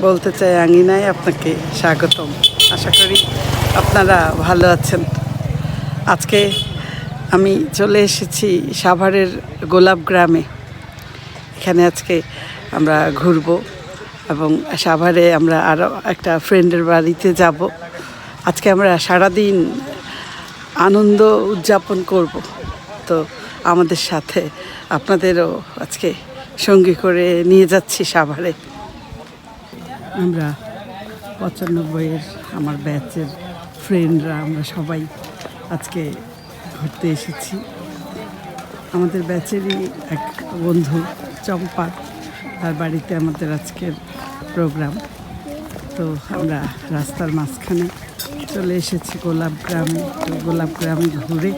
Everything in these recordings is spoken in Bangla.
বলতে চাই আঙিনায় আপনাকে স্বাগতম। আশা করি আপনারা ভালো আছেন। আজকে আমি চলে এসেছি সাভারের গোলাপ গ্রামে। এখানে আজকে আমরা ঘুরবো এবং সাভারে আমরা আরও একটা ফ্রেন্ডের বাড়িতে যাব। আজকে আমরা সারাদিন আনন্দ উদযাপন করব। তো আমাদের সাথে আপনাদেরও আজকে সঙ্গী করে নিয়ে যাচ্ছি সাভারে। আমরা 95-এর আমার ব্যাচের ফ্রেন্ডরা আমরা সবাই আজকে ঘুরতে এসেছি। আমাদের ব্যাচেরই এক বন্ধু চম্পা, তার বাড়িতে আমাদের আজকের প্রোগ্রাম। তো আমরা রাস্তার মাঝখানে চলে এসেছি গোলাপ গ্রামে। তো গোলাপ গ্রামে ঘুরে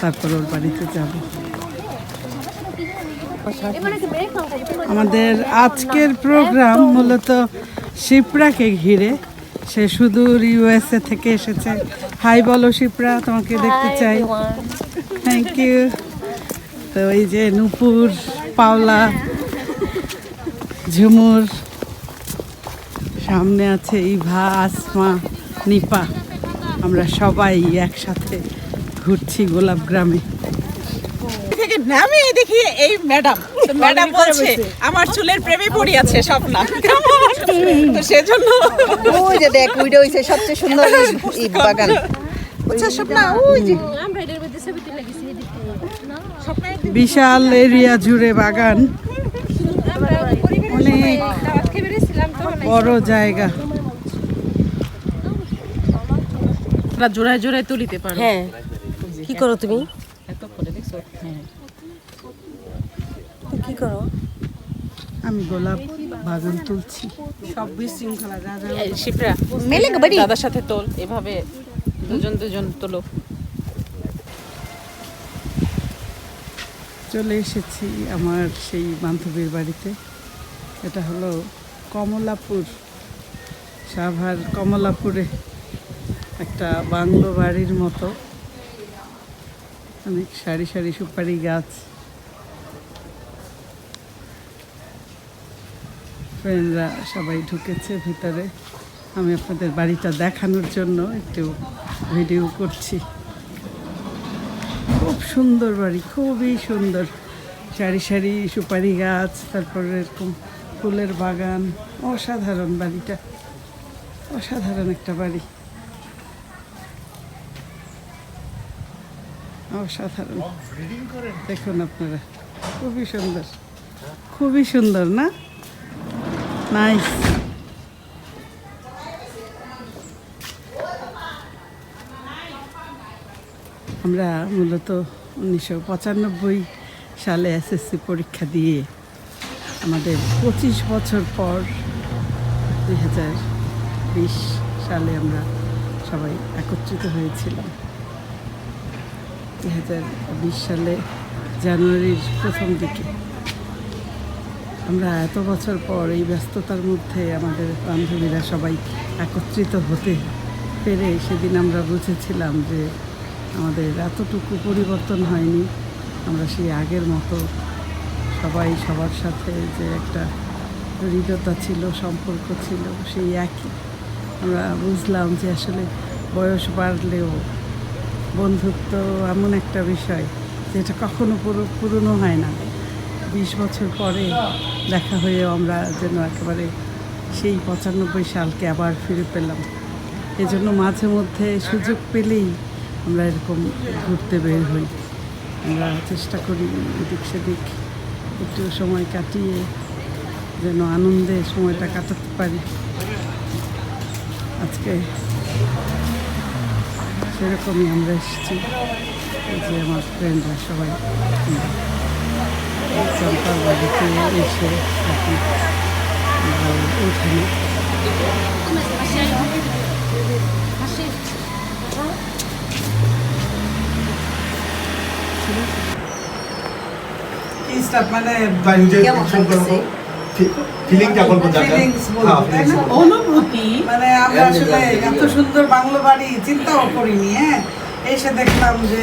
তারপর ওর বাড়িতে যাব। আমাদের আজকের প্রোগ্রাম মূলত শিপ্রাকে ঘিরে। সে সুদূর ইউএসএ থেকে এসেছে। হাই বলো শিপ্রা, তোমাকে দেখতে চাই। Thank you. তো এই যে নূপুর, পাওলা, ঝুমুর, সামনে আছে ইভা, আসমা, নিপা। আমরা সবাই একসাথে ঘুরছি গোলাপ গ্রামে। নামে দেখি এই ম্যাডাম বলছে আমার চুলের প্রেমে পড়ে আছে স্বপ্না। তো সেজন্য ওই যে দেখ ওইটা হইছে সবচেয়ে সুন্দর এই বাগান। আচ্ছা স্বপ্না, ওই যে বিশাল এরিয়া জুড়ে বাগান, অনেক বড় জায়গা। জোড়ায় জোড়ায় তুলিতে পারো। হ্যাঁ, কি করো তুমি? কি করো? আমি গোলাপ বাগান তুলছি। সব বিশৃঙ্খলা শিপ্রা মেলে বাড়ি দাদার সাথে তোল, এভাবে দুজন তোলো। চলে এসেছি আমার সেই বান্ধবীর বাড়িতে। এটা হলো কমলাপুর, সাভার কমলাপুরে একটা বাংলো বাড়ির মতো, অনেক সারি সারি সুপারি গাছ। ফ্রেন্ডরা সবাই ঢুকেছে ভিতরে। আমি আপনাদের বাড়িটা দেখানোর জন্য একটু ভিডিও করছি। খুব সুন্দর বাড়ি, খুবই সুন্দর। সারি সারি সুপারি গাছ, তারপরে এরকম ফুলের বাগান। অসাধারণ বাড়িটা, অসাধারণ একটা বাড়ি, অসাধারণ। দেখুন আপনারা, খুবই সুন্দর, খুবই সুন্দর না? নাইস। আমরা মূলত 1995 সালে এসএসসি পরীক্ষা দিয়ে আমাদের 25 বছর পর 2020 সালে আমরা সবাই একত্রিত হয়েছিলাম। 2020 সালে জানুয়ারির প্রথম দিকে। আমরা এত বছর পর এই ব্যস্ততার মধ্যে আমাদের বান্ধবীরা সবাই একত্রিত হতে পেরে সেদিন আমরা বুঝেছিলাম যে আমাদের এতটুকু পরিবর্তন হয়নি। আমরা সেই আগের মতো সবাই সবার সাথে যে একটা হৃদ্যতা ছিল, সম্পর্ক ছিল, সেই একই। আমরা বুঝলাম যে আসলে বয়স বাড়লেও বন্ধুত্ব এমন একটা বিষয় যেটা কখনো পুরনো হয় না। 20 বছর পরে দেখা হয়েও আমরা যেন একেবারে সেই 95 সালকে আবার ফিরে পেলাম। এজন্য মাঝে মধ্যে সুযোগ পেলেই আমরা এরকম ঘুরতে বের হই। আমরা চেষ্টা করি এদিক সেদিক একটু সময় কাটিয়ে যেন আনন্দে সময়টা কাটাতে পারি। আজকে সেরকমই আমরা এসেছি। এই যে আমার ফ্রেন্ডরা সবাই চম্পার বাড়িতে এসে থাকি ওখানে। অনুভূতি মানে আমরা আসলে এত সুন্দর বাংলো বাড়ি চিন্তাও করিনি। হ্যাঁ, এসে দেখলাম যে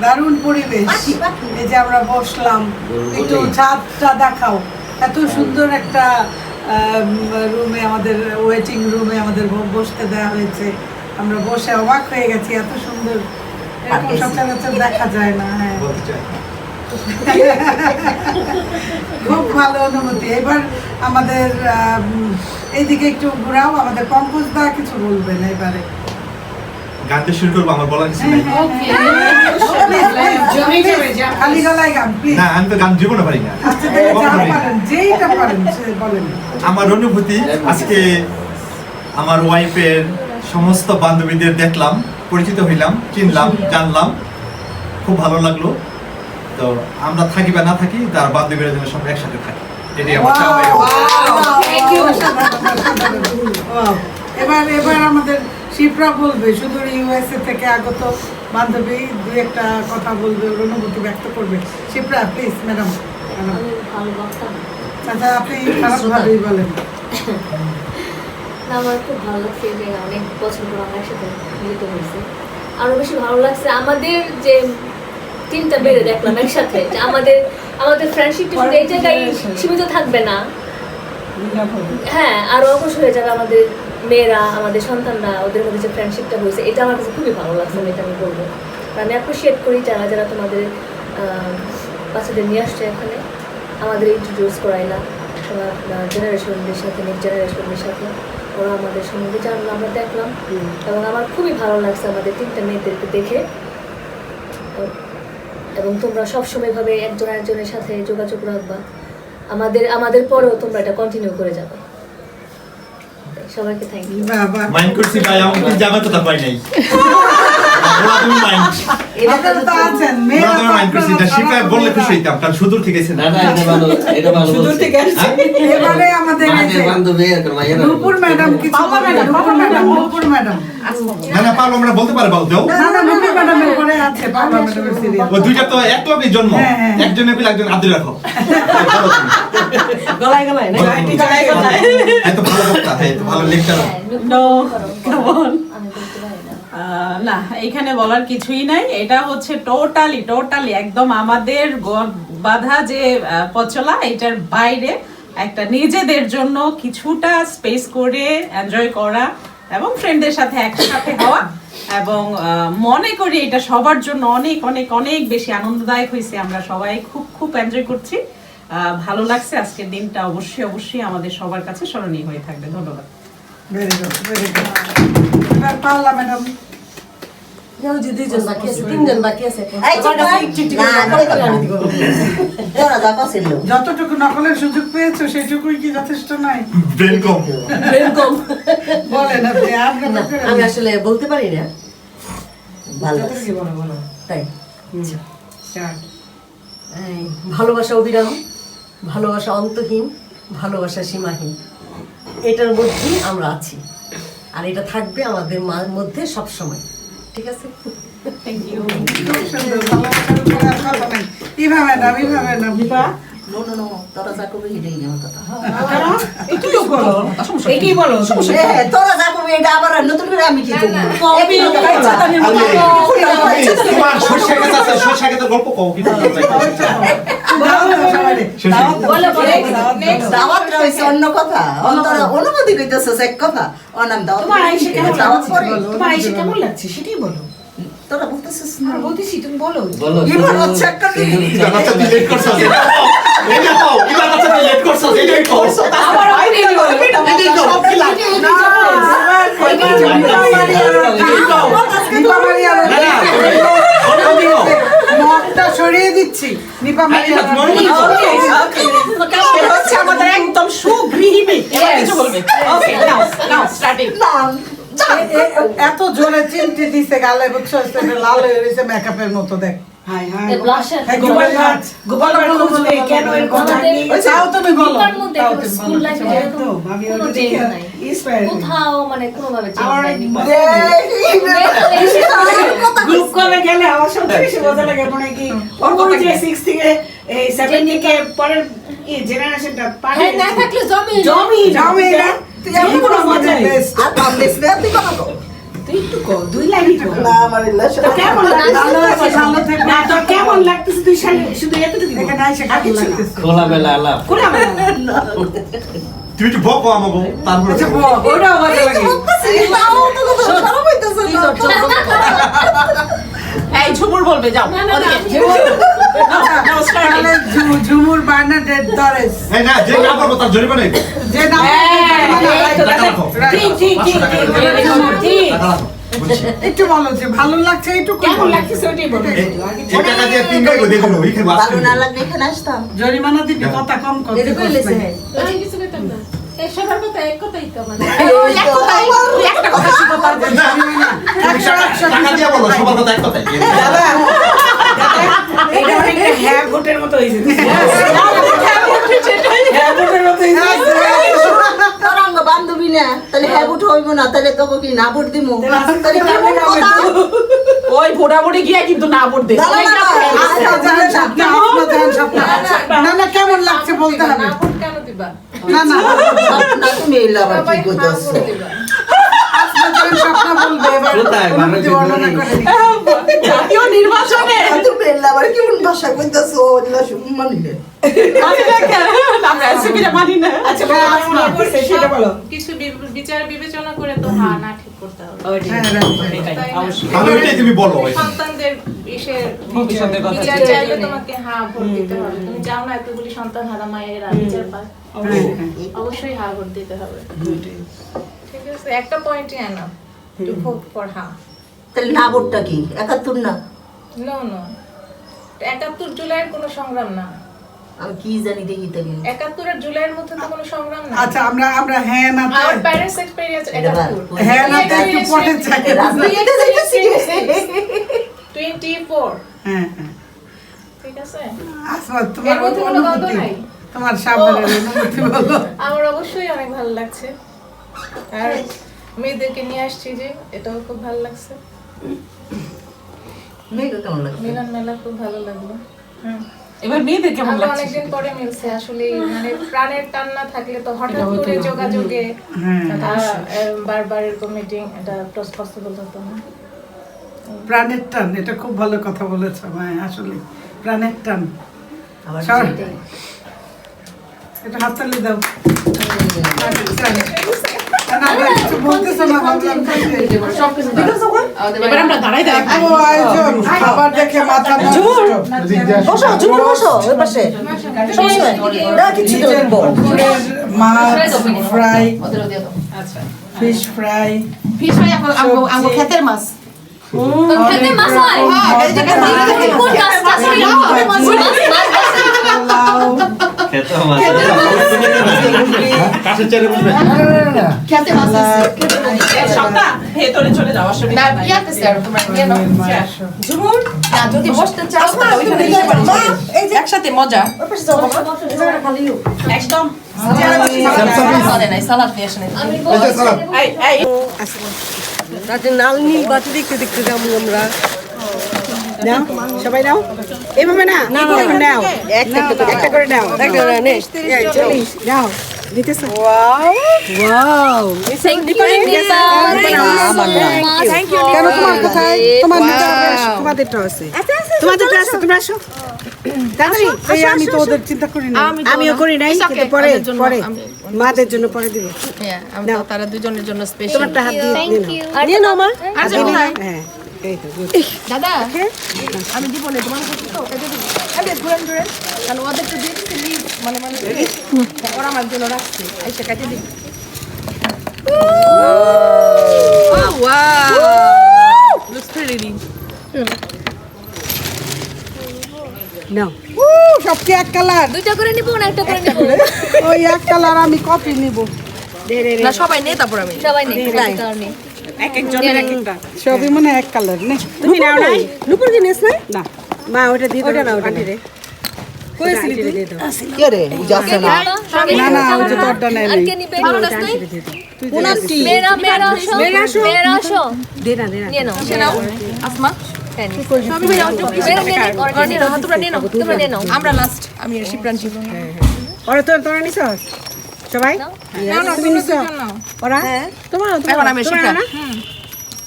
দারুণ পরিবেশ। এই যে আমরা বসলাম, একটু ছাদটা দেখাও, এত সুন্দর একটা রুমে, আমাদের ওয়েটিং রুমে আমাদের বসতে দেওয়া হয়েছে। আমরা বসে অবাক হয়ে গেছি, এত সুন্দর, এরকম সচরাচর দেখা যায় না। হ্যাঁ, খুব ভালো অনুভূতি। এবার আমাদের এইদিকে একটু ঘোরাও, আমাদের পঙ্কজদা কিছু বলবেন এবারে। গানটা শুরু করবো, আমার বলার কিছু নাই। খালি গলায় গান, প্লিজ। না, আমি তো গান জীবনে পারি না। আচ্ছা, যা পারেন, যেইটা পারেন সে বলেন। আমার অনুভূতি, আজকে আমার ওয়াইফের সমস্ত বান্ধবীদের দেখলাম, পরিচিত হইলাম, চিনলাম, জানলাম, খুব ভালো লাগলো। তো আমরা থাকি বা না থাকি, তার বান্ধবীরা যেন সব একসাথে থাকি, এটাই আমার চাওয়া। Wow! এবার আমাদের শিপ্রা বলবে, সুদূর ইউএসএ থেকে আগত বান্ধবী দুই একটা কথা বলবে, ওর অনুভূতি ব্যক্ত করবে। Shipra, please madam. আচ্ছা, আপনি খারাপ ভাবেই বলেন। না, আমার খুব ভালো লাগছে যে অনেক বছর পর আমরা একসাথে মিলিত হয়েছি। আরো বেশি ভালো লাগছে আমাদের যে টিমটা বেড়ে দেখলাম একসাথে, যে আমাদের ফ্রেন্ডশিপটা শুধু এই জায়গায় সীমিত থাকবে না, হ্যাঁ আরো অবশ্য হয়ে যাবে। আমাদের মেয়েরা, আমাদের সন্তানরা, ওদের মধ্যে যে ফ্রেন্ডশিপটা হয়েছে, এটা আমার কাছে খুবই ভালো লাগছে। এটা আমি বলবো, আমি অ্যাপ্রিসিয়েট করি যারা তোমাদের বাচ্চাদের নিয়ে আসছে এখানে, আমাদের ইন্ট্রোডিউস করাইলা তোমার জেনারেশনদের সাথে, নেক্সট জেনারেশনের সাথে। ওরা আমাদের সম্বন্ধে জানলো, আমরা দেখলাম, এবং আমার খুবই ভালো লাগছে আমাদের তিনটা মেয়েদেরকে দেখে। এবং তোমরা সবসময় ভাবে একজন আরেকজনের সাথে যোগাযোগ রাখবা, আমাদের পরেও তোমরা এটা কন্টিনিউ করে যাবে। সবাইকে থ্যাংক ইউ। মাইন্ড করছি ভাই, আমাকে কিন্তু জামার কথা পাই নাই। তুমি মাইন্ড আপনারা তো আছেন, মেয়েরা তো মাইন্ড করছি, এটা শিপা বললে খুশি হইতাম, কারণ সুদূর থেকে এসে না না, এটা ভালো সুদূর থেকে আসছে। এবারে আমাদের এই যে বান্ধবী এরকম মাইয়ারা নূপুর ম্যাডাম কিছু বলবেন। নূপুর ম্যাডাম না না, পারবো আমরা বলতে পারে, বল দাও। না, নূপুর ম্যাডামের পরে আছে, পারবা ম্যাডামের সিরিয়াল। ও দুইটা তো এক লগে জন্ম, হ্যাঁ, হ্যাঁ। একজনের বিল একজন আদর রাখো। গলায় গলায় না এত ভালো বক্তা, হ্যাঁ এত ভালো লেকচার। আমি বলতে পারি না। না, এখানে বলার কিছুই নাই। এটা হচ্ছে টোটালি একদম আমাদের বাধা যে পথ চলা, এটার বাইরে একটা নিজেদের জন্য কিছুটা স্পেস করে এনজয় করা এবং ফ্রেন্ডদের সাথে একসাথে হওয়া, এবং মনে করি এটা সবার জন্য অনেক অনেক অনেক বেশি আনন্দদায়ক হয়েছে। আমরা সবাই খুব এনজয় করছি, ভালো লাগছে। আজকের দিনটা অবশ্যই আমাদের সবার কাছে স্মরণীয় হয়ে থাকবে। ধন্যবাদ। Very good, very good. এবার পাওলা ম্যাডাম। দুইজন বাকি আছে, তিনজন বাকি আছে। এই তোরা যা পাছিল যতটুকু নকলের সুযোগ পেয়েছো সেটুকুই কি যথেষ্ট নয়? ব্রেন কম। বলেন আপনি, আপনার আমি আসলে বলতে পারি না। ভালো তাই এই ভালোবাসা অবিরাম, ভালোবাসা অন্তহীন, ভালোবাসা সীমাহীন, এটার মধ্যেই আমরা আছি, আর এটা থাকবে আমাদের মধ্যে সব সময়। ঠিক আছে, thank you. Eva madam, Eva madam. তোরা যা করবি এটাই আমার কথা। তোরা যা করবি এটা আবার নতুন করে আমি কি করবো? তোমার সরষে গাছ আছে, সরষে গাছের গল্প কও কি? দাওয়াত রয়েছে অন্য কথা, অন্তরা অনুমতি কইতেছে এক কথা, ওর নাম দাওয়াত। তোমার আয়েশা কেমন দাওয়াত লাগছে? পরে তোমার আয়েশা কেমন লাগছে সেটাই বলো। তোরা বলতেছিস না? আর বলতেছি, তুমি বলো। বলো এবার হচ্ছে একটা দিন। ইবার বাচ্চা তুই লেট করছস, এটা কও। ইবার বাচ্চা তুই লেট করছস, এটাই কও। আমার আইডিয়া বলো। এটাই কও। মগটা সরিয়ে দিচ্ছি। নিপা মারিয়া হচ্ছে আমাদের একদম সুগৃহিণী। এবার কিছু বলবে। ওকে, নাও স্টার্টিং। এত জোরে চিমটি দিছে গালে, বুঝছো? সেটা লাল হয়ে গেছে মেকআপের মতো, দেখ। ব্লাশার গোপাল বুঝবে কেন এর কথা নেই। তাও তুমি বলো, তার মধ্যে তাও তুমি স্কুল বলো। লাইফে এরকম কোনো চেঞ্জ নাই, কোথাও মানে কোনোভাবে চেঞ্জ হয়নি। গ্রুপ কলে গেলে আমার সবচেয়ে বেশি মজা লাগে মনে কি ওর কথা যে 6 থেকে এই 7 থেকে পরের এই জেনারেশনটা পারে হ্যাঁ, না থাকলে জমি না তুই এমন কোনো মজা নেই। আর পাবলিক না তুই কথা কও। তুই একটু কো, 2 লাইনই কো। না আমার রিলেশন তো কেমন লাগছে? ভালো আছে, ভালো থেকো। না তো কেমন লাগতেছে তুই শুধু এতটুকু এখানে আইসা কাটি লাগতেছে। খোলামেলা আলাপ। কোলা তুমি একটু বকো আমাকে তারপরে আচ্ছা ওটাও মজা লাগে এই ঝুমুর বলবে যাও ওদিকে। নাও, start. তাহলে ঝুমুর বার্নাডেট দরেস এই না যে না পারবো তার জরিমানা নেই যে নাম টাকা রাখো ঠিক ঠিক ঠিক ঠিক টাকা রাখো বলছি একটু বলো যে ভালো লাগছে একটু কেমন লাগছে ওটাই বলুন এই টাকা দিয়ে তিন গাই দেখো ওইখানে বাস ভালো না লাগলে এখানে আসতাম জরিমানা দিবি কথা কম করতে এটা করে লেছে হ্যাঁ আমি কিছু করতাম না এই সবার কথা এক কথাই তো মানে একটা কথা ছিল তারপর টাকা দিয়ে বলো সবার কথা এক কথাই দাদা এটা অনেকটা হ্যাঁ ভোটের মতো হয়েছে হ্যাঁ ভোটের মতো হয়েছে তরঙ্গ বান্ধবী না তাহলে হ্যাঁ ভোট হইব না তাহলে কব কি না ভোট দিমু তাহলে কেমন কথা ওই ভোটাভুটি গিয়ে কিন্তু না ভোট দে না না কেমন লাগছে বলতে হবে কেন দিবা না না না তুমি এলা আবার কি কইতাছো স্বপ্ন বলবে এবার কোথায়? অনুভূতি বর্ণনা করে দিই। জাতীয় নির্বাচনে তুমি এলা আবার কেমন ভাষা কইতাছো না সম্মান দিলে আমরা রেসিপিটা মানি না। আচ্ছা মনে করছে সেটা বলো কিছু বিচার বিবেচনা করে তো হ্যাঁ না ঠিক করতে হবে হ্যাঁ, right. তাই না? তাহলে ওইটাই তুমি বলো সন্তানদের ইসের ভবিষ্যতের কথা বিচার চিন্তা চাইলে তোমাকে হ্যাঁ ভোট দিতে হবে তুমি চাও না এতগুলি সন্তান হারা মায়েরা বিচার পায় অবশ্যই হ্যাঁ ভোট দিতে হবে ঠিক আছে একটা পয়েন্টই আনা টু ভোট ফর হ্যাঁ তাহলে না ভোটটা কি 71 না নো নো 71 জুলাইয়ের কোনো সংগ্রাম না আমি কি জানি দেখি তাহলে 71 আর জুলাইয়ের মধ্যে তো কোনো সংগ্রাম না আচ্ছা আমরা হ্যাঁ না আর প্যারেন্টস এক্সপেরিয়েন্স এটা ভালো। 71 হ্যাঁ না তো একটু পরে চাই রাজনীতিতে যাইতেছি 24 হ্যাঁ হ্যাঁ ঠিক আছে আসমা তোমার এর মধ্যে কোনো দ্বন্দ্ব অনুভূতি নাই। তোমার সামনের অনুভূতি বলো আমার অবশ্যই অনেক ভালো লাগছে আর মেয়েদেরকে নিয়ে আসছি যে এটাও খুব ভালো লাগছে মেয়ে কেমন লাগে মিলন মেলা খুব ভালো লাগলো এবার মেয়েদের কেমন আমরা লাগছে অনেকদিন পরে মিলছে আসলে মানে প্রাণের টান না থাকলে তো হঠাৎ করে যোগাযোগে বারবার এরকম মিটিং এটা পসিবল হতো না প্রাণের টান এটা খুব ভালো কথা বলেছো হ্যাঁ আসলে প্রাণের টান আবার সর। সেটাই। এটা হাততালি দাও না না কিছু বলতেছো না ভাবলাম এবার আমরা দাঁড়াই দাঁড়াই খাই। ও আয়োজন খাবার দেখে মাথা নষ্ট বসো জুমুর বসো ওই পাশে সমস্যা নাই না কিছু দেব মাছ ফ্রাই আচ্ছা ফিশ ফ্রাই ফিশ ফ্রাই আমগো ক্ষেতের মাছ খেতে মাছ হয় কোন মাছটা পোলাও খেতে মাছ কাছে চেড়ে বসবে ক্ষেতে মাছ আছে সবটা ভেতরে চলে যাওয়ার সুবিধা নাই ঝুমুর যদি বসতে চাও তাহলে ওইখানে বসতে পারিস এই যে একসাথে মজা একদম সালাদ নিয়ে আসেন আমি এই রাতে নালনি বাতি দেখতে দেখতে যাবো আমরা নাও সবাই নাও এভাবে না এভাবে নাও একটা করে নাও একটা নে চলিস নাও দিতেছ wow thank you thank you কেন তোমার কোথায় তোমাদেরটা আছে তোমাদেরটা আছে তোমরা আসো তাড়াতাড়ি এই আমি তো ওদের চিন্তা করি না আমিও করি নাই কিন্তু পরে পরে মাদের জন্য পরে দিব নাও তারা দুজনের জন্য স্পেশাল তোমারটা হাত দিয়ে থ্যাংক ইউ নিয়ে নাও মা আর যে কোথায়? হ্যাঁ এই তো good. দাদা আমি দিব না তোমার কাছে তো এটা দিব আরে ঘুরেন ঘুরেন কারণ ওদের তো দিয়ে দিতে লিভ মানে ওরা আমার জন্য রাখছে আইসা কাটে দিই looks pretty নাও সব কি এক কালার দুইটা করে নিব না একটা করে নিব ওই এক কালার আমি কপি নিব না সবাই নেই তারপর আমি সবাই নেই কারণে এক একজনের এক একটা সবই মনে হয় এক কালার নে তুমি নাও নাই নুপুর জিনিস নাই না মা ওটা দিয়ে দাও না ওটা রে কইছিলি তুই দিয়ে দাও কে রে যাচ্ছে না না না ওই যে তোরটা নেই আর কে নিবে কোন আন্টি মেরা মেরা আসো মেরা আসো দে না দে না নিয়ে নাও সে নাও আসমা আমরা লাস্ট আমি আর শিপ্রান ছিল ওরা তোরা নিছস সবাই তুমি নিছো ওরা তোমার এখন আমি শিপ্রা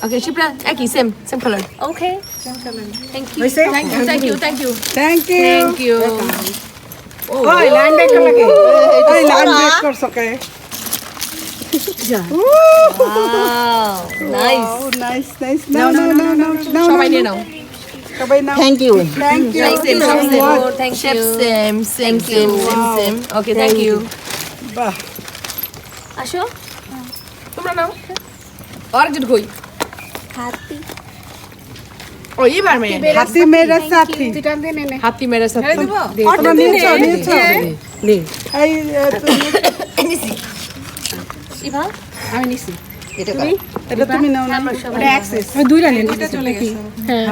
ওকে শিপ্রা একই same same colour okay thank you হইছে thank you thank you thank you ওই লাইন ব্রেক লাগে ওই লাইন ব্রেক করছ কে nice Oh, nice, nice. No. সবাই নিয়ে নাও সবাই নাও। Thank you Thank you. Same so much. Thank chef you same same same same okay thank you বাহ, আসো তোমরা নাও আরেকজন কই ও এবার মেয়ে হাতি মেরা সাথী। হাতি মেরে সাথে তোমরা নিয়েছো? নে এই, তুমি- ইভা আমি নিছি এটা কর এটা তুমি নাও না? ওটা অ্যাক্সেস আমি দুইটা নিন এটা চলে গেছে হ্যাঁ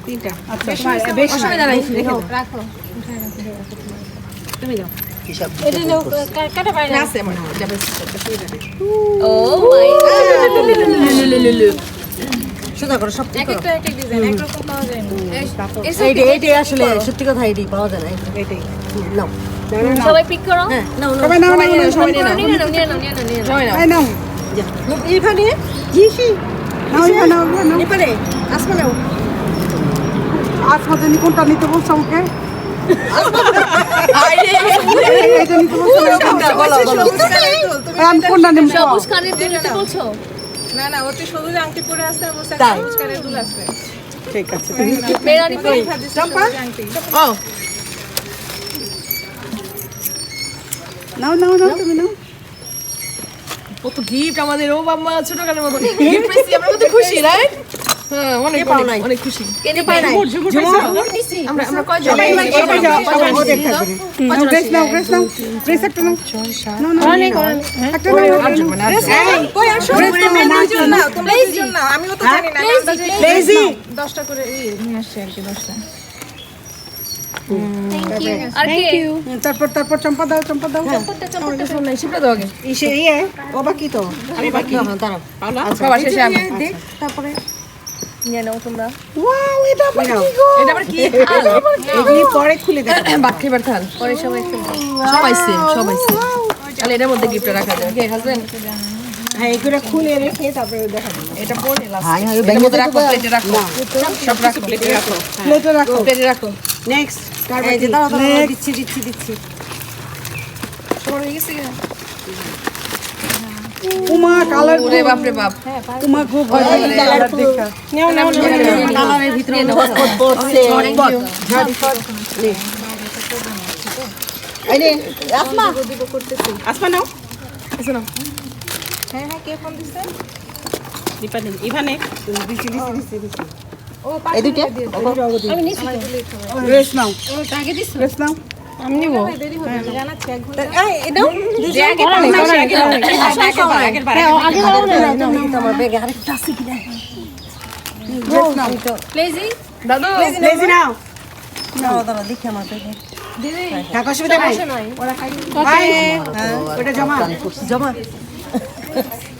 তিনটা আচ্ছা, বেশ অসুবিধা নাই রাখো হিসাব এটা নাও কাটা পাই না আছে মনে হয় যাবে অসুবিধা নেই ও মাই সোজা করো সব এক একটা এক এক ডিজাইন এক রকম পাওয়া যায় না এইটাই আসলে সত্যি কথা এইটাই পাওয়া যায় না এইটাই নাও সবাই পিক করো হ্যাঁ নাও সবাই নাও, নাও, নাও, সবাই নিয়ে নাও নিয়ে নাও নিয়ে নাও নিয়ে নাও নিয়ে নাও সবাই নাও এই নাও। ইরফান নিয়ে নাও, এবার নাও, এবার নাও। এপারে আসমা নাও আজ জানি কোনটা নিতে বলছো আমাকে? এইটা নিতে বলছো না? আমি কোনটা নিব? সবুজ কানের দুল নিতে বলছো না না ওতে সবুজ আংটি পরে আছে আর বসে তাই? সবুজ কানের দুল আছে ঠিক আছে, তুমি মেরা নিবে চম্পা ও নাও, তুমি নাও। কত গিফট আমাদের ও বাবা ছোট কানের মতো গিফট পেয়েছি আমরা কত খুশি রাইট হ্যাঁ অনেক কে পাও নাই? অনেক খুশি কেনে পাই না আমরা আমরা কয়জন সবাই যাও, সবাই ওদের থাকবে। নাও, ড্রেস নাও, ড্রেস নাও। ড্রেস একটা নাও। নাও, নাও, নাও। একটা নাও। আটজন মানে আটজন কই আসো তোমরা দুজন নাও আমিও তো জানি না লেজি 10টা করে নিয়ে আসছে আর কি 10টা আর কে তারপর চম্পা দাও, চম্পা দাও। শিপটা দাও আগে ইসে ও বাকি তো আমি বাকি দাঁড়াও সবার শেষে আমি তারপরে নিয়ে নাও তোমরা ওয়াও, এটা আবার কি গো? এটা আবার কি এগুলি পরে খুলে দেখো বাকি বার থাল পরে সবাই খেলবে সবাই সেম তাহলে এটার মধ্যে গিফট রাখা যাবে ওকে হাজবেন্ড হ্যাঁ এগুলো খুলে রেখে তারপরে দেখা যাবে এটা পরে লাস্ট হাই হাই এটার মধ্যে রাখো প্লেটে রাখো সব রাখো প্লেটে রাখো প্লেটে রাখো। প্লেটে রাখো নেক্সট এই যে দাঁড়াও দাঁড়াও দিচ্ছি সবার হয়ে গেছে উমা, কালার ওরে বাপ রে বাপ উমা খুব ভয় লাগে কালার দেখা। কালারের ভিতরে এই নে আসমা আসমা নাও এসো না ইভানে এই দুইটা ড্রেস নাও, ড্রেস নাও। আমি নিব আমার ব্যাগে আরেকটা আছে কিনা লেজি দাদু লেজি নাও দাঁড়াও দেখি আমার ব্যাগে থাকা অসুবিধা নাই ওটা জমা জমা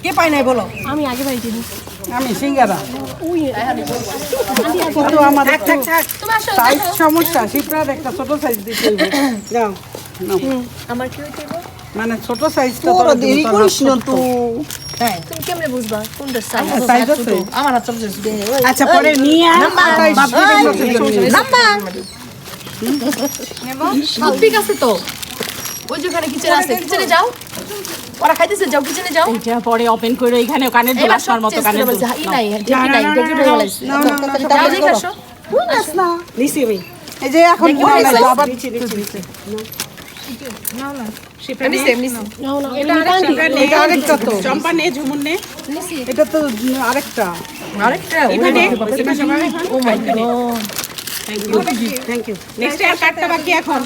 কে পায় নাই বলো আমি আগে বাড়িতে দিই আমি সিঙ্গারা। কিন্তু আমার থাক সাইজ সমস্যা, শীতরাত একটা ছোট সাইজ দিতে হবে। যাও আমার কি হইতে হবে মানে ছোট সাইজটা তোরা দেরি করিস না তো তুমি কেমনে বুঝবা কোনটা সাইজ সাইজ আছে। আমার হাত চলছে আচ্ছা পরে নিয়ে ঠিক আছে তো ওই যে ওখানে কিচেন আছে কিচেনে যাও ওরা খাইতেছে যাও কিচেনে যাও এটা পরে ওপেন করে এখানে কানের দুল এবার আসার মতো কানের দুল ই নাই ঢেকি নাই ঢেকি হয়ে গেছে যাও দেখে আসো নিছি আমি এই যে এখন ভয় লাগে, আবার এমনি সেম নিছি এটা আরেকটা তো, চম্পা নে ঝুমুর নে এটা তো আরেকটা। আরেকটা ও মাই গড থ্যাংক ইউ নেক্সট আর কাটটা বাকি এখন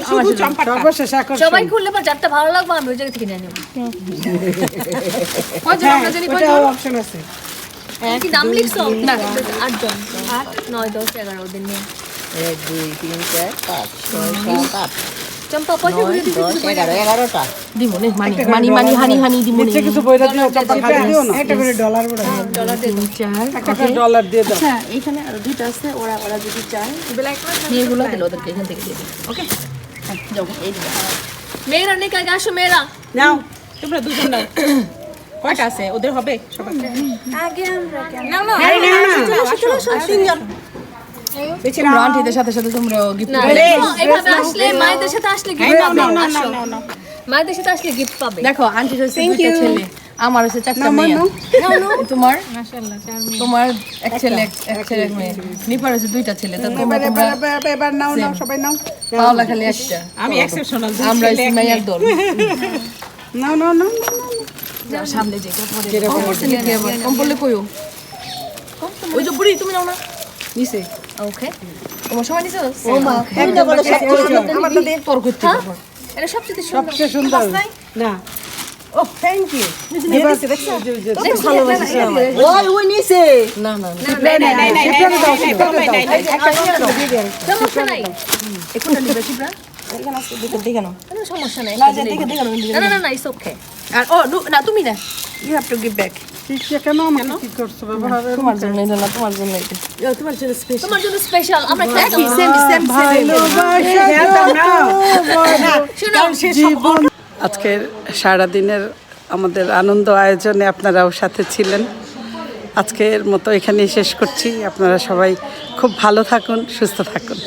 শুধু চম্পাটা সর্বশেষ আকর্ষণ। সবাই খুললে পর যারটা ভালো লাগবে আমি ওই জায়গা থেকে নিয়ে নেব কয়জন আমরা জানি ওটা কয়জন অপশন আছে কি নাম লিখছো না 8 জন 8 9 10 11 দিন নিয়ে 1 2 3 4 5 6 7 8 চম্পা পয়সা ঘুরে দিতে 11টা দিমো নে মানি মানি হানি হানি দিমো নে নিচে কিছু বইটা দিও, চম্পা খালি দিও না। একটা করে ডলার বড় ডলার দিয়ে দাও চার একটা করে ডলার দিয়ে দাও। হ্যাঁ এইখানে আরো দুইটা আছে ওরা ওরা যদি চায় মেয়েগুলো দিল ওদেরকে এখান থেকে দিয়ে ওকে যাও এই দিও মেয়েরা নে কাজ আসো মেয়েরা নাও তোমরা দুজন নাও কয়টা আছে ওদের হবে সবার আগে আমরা কেন আরে না না তিনজন বেঁচে তোমরা নাও আন্টিদের সাথে সাথে তোমরা গিফট না এভাবে আসলে মায়েদের সাথে আসলে কি পাবে আসো মায়েদের সাথে আসলে গিফট পাবে। দেখো আন্টি হচ্ছে দুইটা ছেলে, আমার হচ্ছে চারটা মেয়ে। তোমার তোমার এক ছেলে এক ছেলে এক মেয়ে, নিপার হচ্ছে দুইটা ছেলে। তা তোমরা এবার নাও সবাই নাও পাওলা খালি একটা, আমি এক্সেপশনাল আমরা হচ্ছে মেয়ের দল। নাও সামনে যে কম বললে কইও, ওই যে বুড়ি তুমি নাও না নিচে। ওকে, তোমার সময় নিচে ও মা তুমি না বলো আমারটা দিয়ে তোর করতে পারবো। এটা সবচেয়ে সবচেয়ে সুন্দর না ও থ্যাংক ইউ ওই নিচে না না সমস্যা নাই, এখনটা নিবে শিবরা এখানে আছে, দেখে নাও। কোনো সমস্যা নাই। না দেখে না না ইটস ওকে। আর ও না তুমি না, you have to give back. কেন আমাকে কি করছো ব্যবহার? তোমার জন্য এটা না, তোমার জন্য এটা। তোমার জন্য স্পেশাল তোমার জন্য স্পেশাল। আমরা একই সেম জীবন আজকের সারাদিনের আমাদের আনন্দ আয়োজনে আপনারাও সাথে ছিলেন। আজকের মতো এখানেই শেষ করছি। আপনারা সবাই খুব ভালো থাকুন, সুস্থ থাকুন।